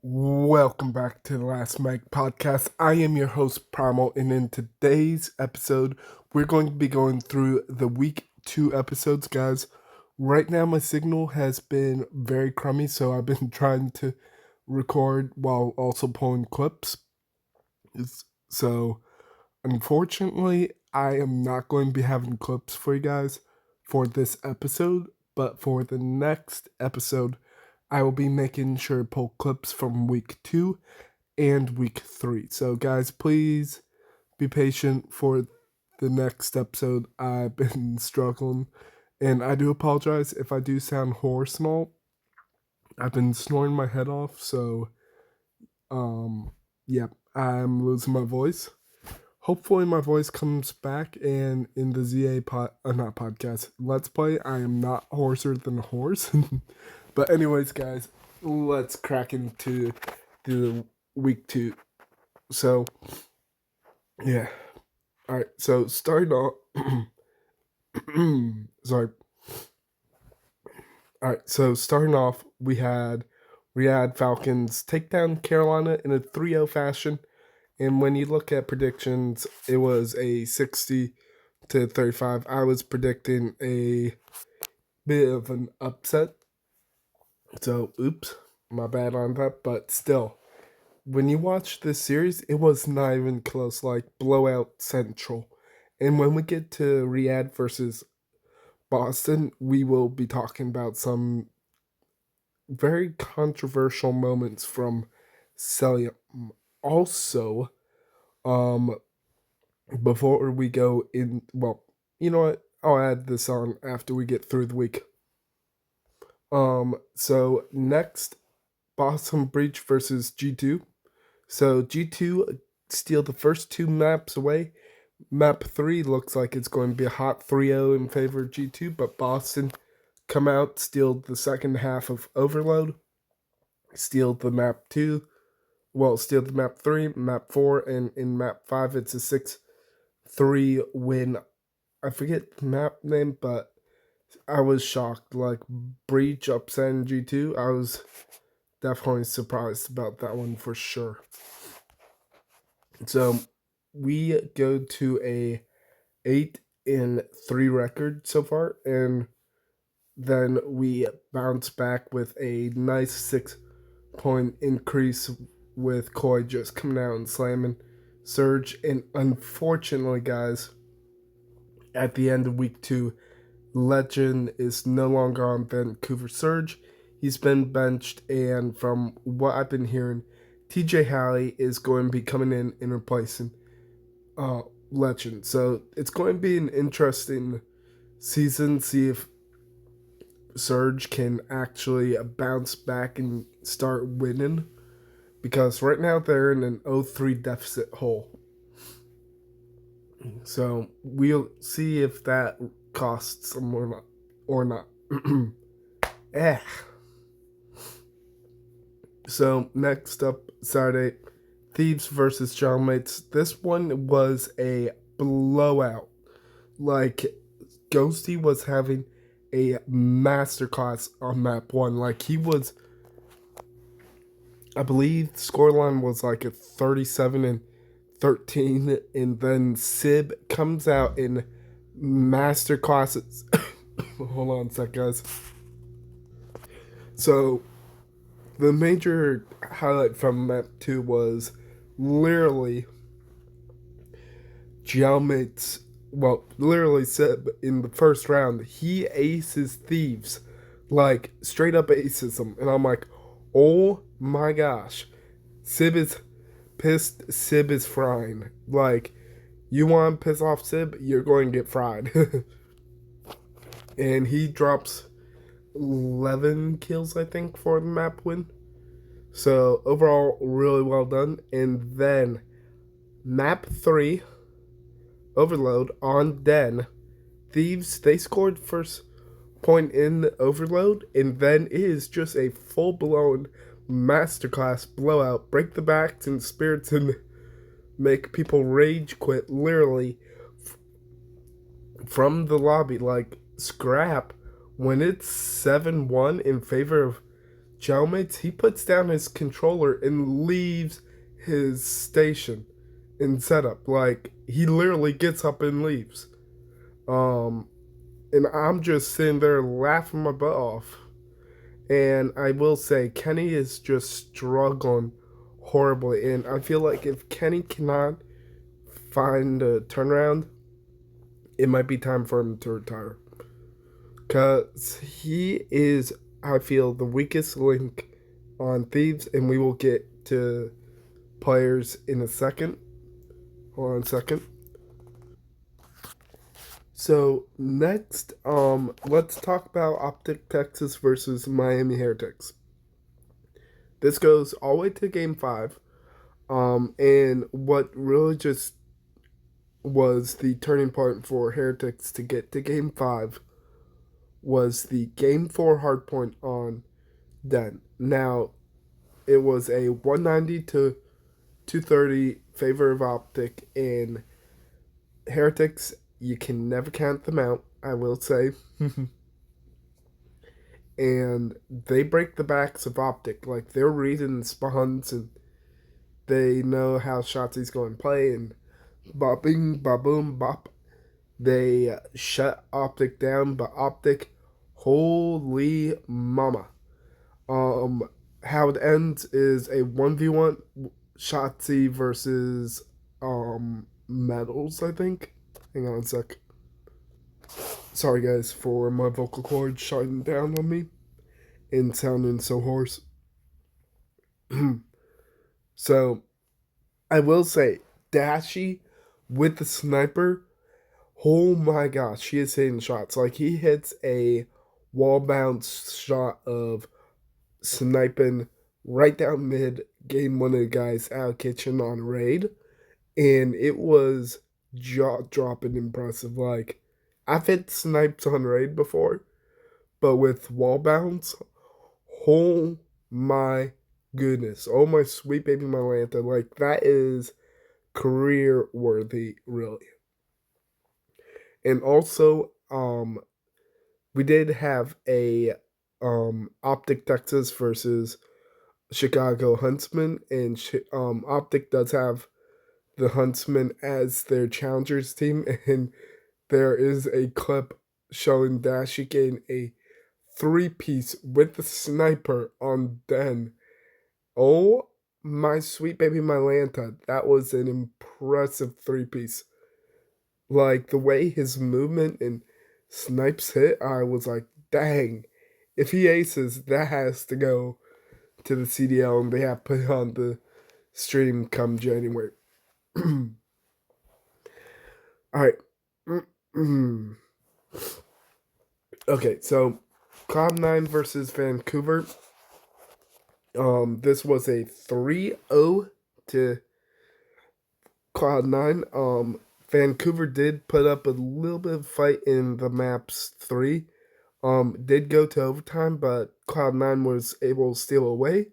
Welcome back to the Last Mic podcast. I am your host, Primal, and in today's episode, we're going to be going through the week 2 episodes, guys. Right now, my signal has been very crummy, so I've been trying to record while also pulling clips. So, unfortunately, I am not going to be having clips for you guys for this episode, but for the next episode, I will be making sure to pull clips from week 2 and week 3. So, guys, please be patient for the next episode. I've been struggling, and I do apologize if I do sound hoarse and all. I've been snoring my head off, so, yeah, I'm losing my voice. Hopefully, my voice comes back, and in the not podcast, Let's Play, I am not hoarser than a horse. But anyways, guys, let's crack into the week 2. So, yeah. Alright, so starting off... sorry. Alright, so starting off, we had Falcons take down Carolina in a 3-0 fashion. And when you look at predictions, it was a 60-35. I was predicting a bit of an upset. So, oops, my bad on that. But still, when you watch this series, it was not even close, like blowout central. And when we get to Riyadh versus Boston, we will be talking about some very controversial moments from Celia. Also, before we go in, well, you know what? I'll add this on after we get through the week. So next, Boston Breach versus G2. So G2 steal the first 2 maps away. Map 3 looks like it's going to be a hot 3-0 in favor of G2, but Boston come out, steal the second half of Overload, steal the map 2, steal the map 3, map 4, and in map 5 it's a 6-3 win. I forget the map name, but I was shocked. Like, Breach upsetting G2, I was definitely surprised about that one for sure. So we go to a 8-3 record so far, and then we bounce back with a nice 6-point increase with Koi just coming out and slamming Surge. And unfortunately, guys, at the end of week 2, Legend is no longer on Vancouver Surge. He's been benched, and from what I've been hearing, TJ Halley is going to be coming in and replacing Legend. So it's going to be an interesting season, see if Surge can actually bounce back and start winning, because right now they're in an 0-3 deficit hole. So we'll see if that costs them or not. So next up, Saturday, Thieves versus Chalmates. This one was a blowout. Like, Ghosty was having a masterclass on map 1. Like, he was, I believe the scoreline was like a 37-13, and then Sib comes out in masterclasses. Hold on a sec, guys. So, the major highlight from map 2 was literally Xiaomate's, literally Sib in the first round. He aces Thieves, like straight up aces them, and I'm like, oh my gosh, Sib is pissed. Sib is frying. Like, you want to piss off Sib, you're going to get fried. And he drops 11 kills, I think, for the map win. So overall, really well done. And then map 3, Overload on Den. Thieves, they scored first point in Overload, and then it is just a full-blown masterclass blowout. Break the backs and spirits and make people rage quit literally from the lobby. Like, scrap when it's 7-1 in favor of jailmates, he puts down his controller and leaves his station in setup. Like he literally gets up and leaves. Um, and I'm just sitting there laughing my butt off. And I will say, Kenny is just struggling horribly. And I feel like if Kenny cannot find a turnaround, it might be time for him to retire. Because he is, I feel, the weakest link on Thieves. And we will get to players in a second. Hold on a second. So next, let's talk about Optic Texas versus Miami Heretics. This goes all the way to Game Five. And what really just was the turning point for Heretics to get to Game 5 was the Game 4 hardpoint on Den. Now, it was a 190 to 230 favor of Optic, and Heretics, you can never count them out, I will say. And they break the backs of Optic. Like, they're reading spawns, and they know how Shotzi's going to play, and bopping, ba-boom, bop. They shut Optic down, but Optic, holy mama. How it ends is a 1v1 Shotzi versus Metals, I think. Hang on a sec. Sorry guys for my vocal cords shutting down on me and sounding so hoarse. So I will say, Dashy with the sniper, oh my gosh, she is hitting shots. Like he hits a wall bounce shot of sniping right down mid, game one of the guys out of kitchen on raid, and it was jaw dropping impressive. Like I've hit snipes on raid before, but with wall bounce, oh my goodness, oh my sweet baby Malantha, like that is career worthy, really. And also, we did have a Optic Texas versus Chicago Huntsman, and Optic does have the Huntsman as their challengers team, and there is a clip showing Dashi getting a three-piece with the sniper on Den. Oh my sweet baby Mylanta, that was an impressive three-piece. Like the way his movement and snipes hit, I was like, dang, if he aces, that has to go to the CDL, and they have put on the stream come January. All right. Okay, so Cloud9 versus Vancouver. This was a 3-0 to Cloud9. Vancouver did put up a little bit of fight in the maps 3. Did go to overtime, but Cloud9 was able to steal away.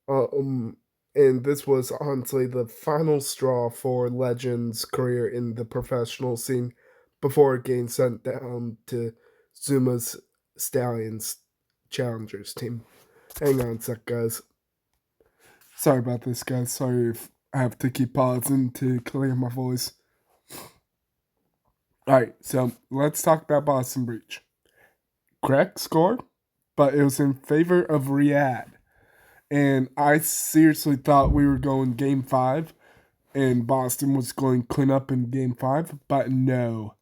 Um, and this was honestly the final straw for Legend's career in the professional scene before getting sent down to Zuma's Stallions Challengers team. Hang on a sec, guys. Sorry about this, guys. Sorry if I have to keep pausing to clear my voice. Alright, so let's talk about Boston Breach. Correct score, but it was in favor of Riyadh. And I seriously thought we were going game 5 and Boston was going clean up in game 5, but no.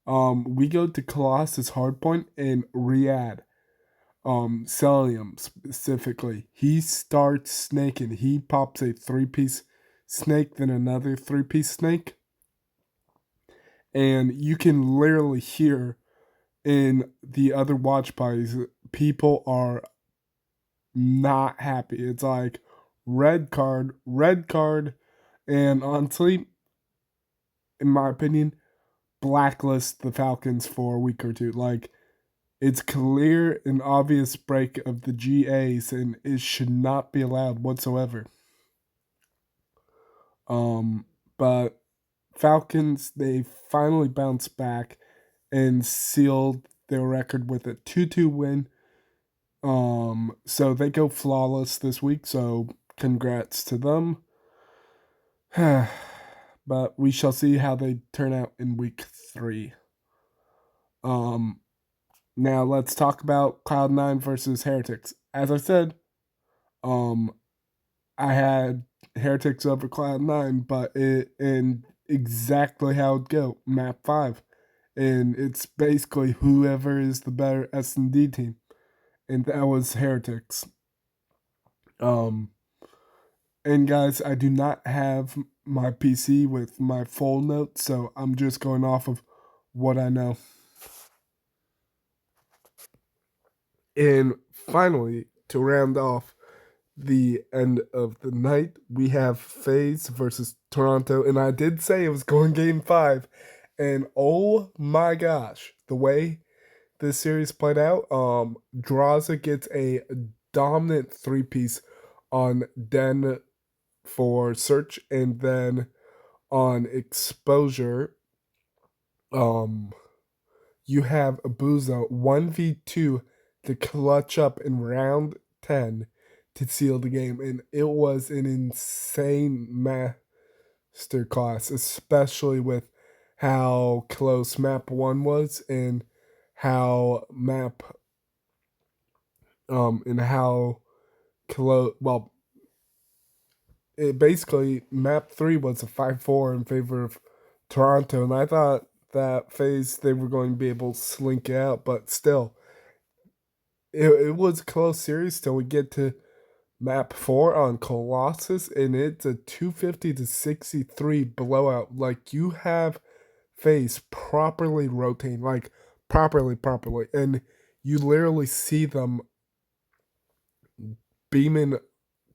We go to Colossus Hardpoint and Riyadh. Celium specifically. He starts snaking. He pops a three-piece snake, then another three-piece snake. And you can literally hear in the other watch parties, people are not happy. It's like red card, and honestly, in my opinion, blacklist the Falcons for a week or two. Like it's clear and obvious break of the GAs, and it should not be allowed whatsoever. But Falcons, they finally bounced back and sealed their record with a 2-2 win So they go flawless this week, so congrats to them. But we shall see how they turn out in week 3. Um, Now let's talk about Cloud9 versus Heretics. As I said, um, I had Heretics over Cloud9, but it and exactly how it go, map 5. And it's basically whoever is the better S&D team. And that was Heretics. Um, and guys, I do not have my PC with my full notes, so I'm just going off of what I know. And finally, to round off the end of the night, we have FaZe versus Toronto. And I did say it was going game 5. And oh my gosh, the way this series played out, Draza gets a dominant 3-piece on Den for search, and then on exposure, um, you have Abuza 1v2 to clutch up in round 10 to seal the game. And it was an insane masterclass, especially with how close map 1 was and how map and how close, well, it basically map 3 was a 5-4 in favor of Toronto, and I thought that phase they were going to be able to slink it out, but still, it was a close series till we get to map 4 on Colossus, and it's a 250 to 63 blowout. Like, you have phase properly rotating, like properly, and you literally see them beaming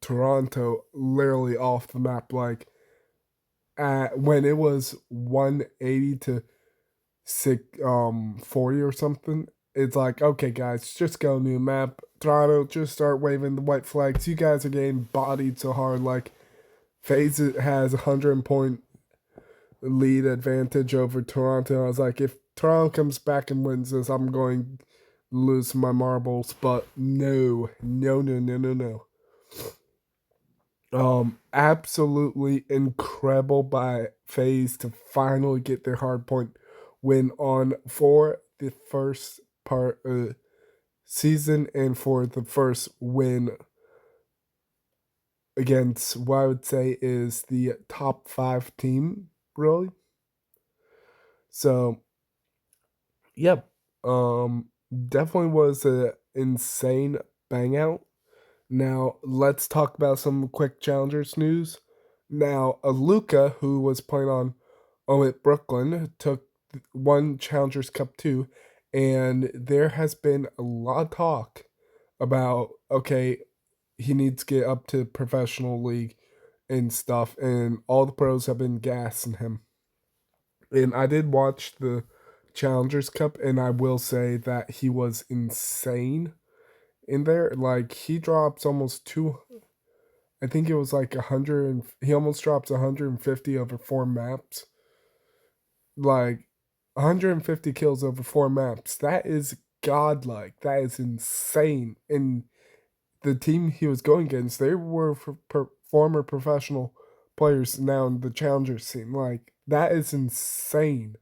Toronto literally off the map, like when it was 180 to 40 or something. It's like, okay guys, just go new map. Toronto, just start waving the white flags. You guys are getting bodied so hard. Like, FaZe has a 100 point lead advantage over Toronto. I was like, if Toronto comes back and wins this, I'm going to lose my marbles. But no. Absolutely incredible by FaZe to finally get their hard point win on for the first part of the season and for the first win against what I would say is the top 5 team, really. So, yep, definitely was a insane bang out. Now, let's talk about some quick challengers news. Now, Allukah, who was playing on Omit Brooklyn, took one Challengers Cup 2, and there has been a lot of talk about, okay, he needs to get up to professional league and stuff, and all the pros have been gassing him. And I did watch the Challengers Cup, and I will say that he was insane in there. Like, he drops almost two. I think it was like 100. He almost drops 150 over 4 maps. Like, 150 kills over 4 maps. That is godlike. That is insane. And the team he was going against, they were former professional players now in the challengers scene. Like, that is insane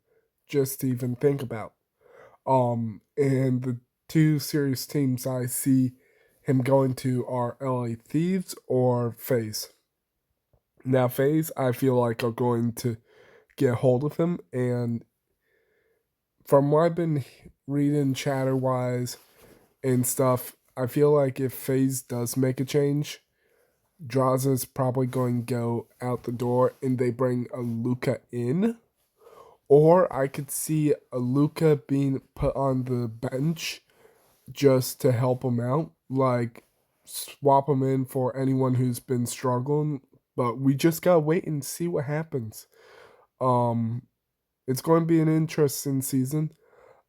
just to even think about. And the two serious teams I see him going to are LA Thieves or FaZe. Now, FaZe, I feel like are going to get hold of him, and from what I've been reading chatter wise and stuff, I feel like if FaZe does make a change, Draza's probably going to go out the door and they bring Allukah in. Or I could see Allukah being put on the bench just to help him out. Like, swap him in for anyone who's been struggling. But we just gotta wait and see what happens. Um, it's going to be an interesting season.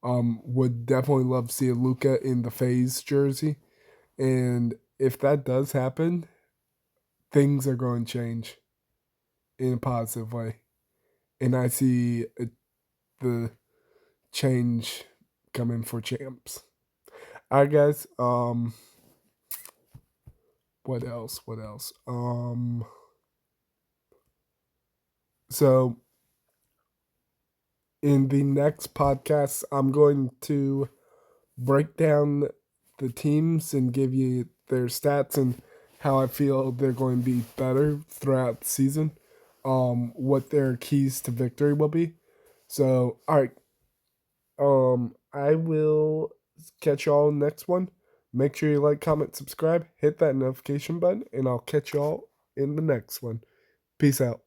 Would definitely love to see Allukah in the FaZe jersey. And if that does happen, things are going to change in a positive way. And I see the change coming for champs. All right, guys. What else? So in the next podcast, I'm going to break down the teams and give you their stats and how I feel they're going to be better throughout the season. What their keys to victory will be. So, all right. I will catch y'all next one. Make sure you like, comment, subscribe, hit that notification button, and I'll catch y'all in the next one. Peace out.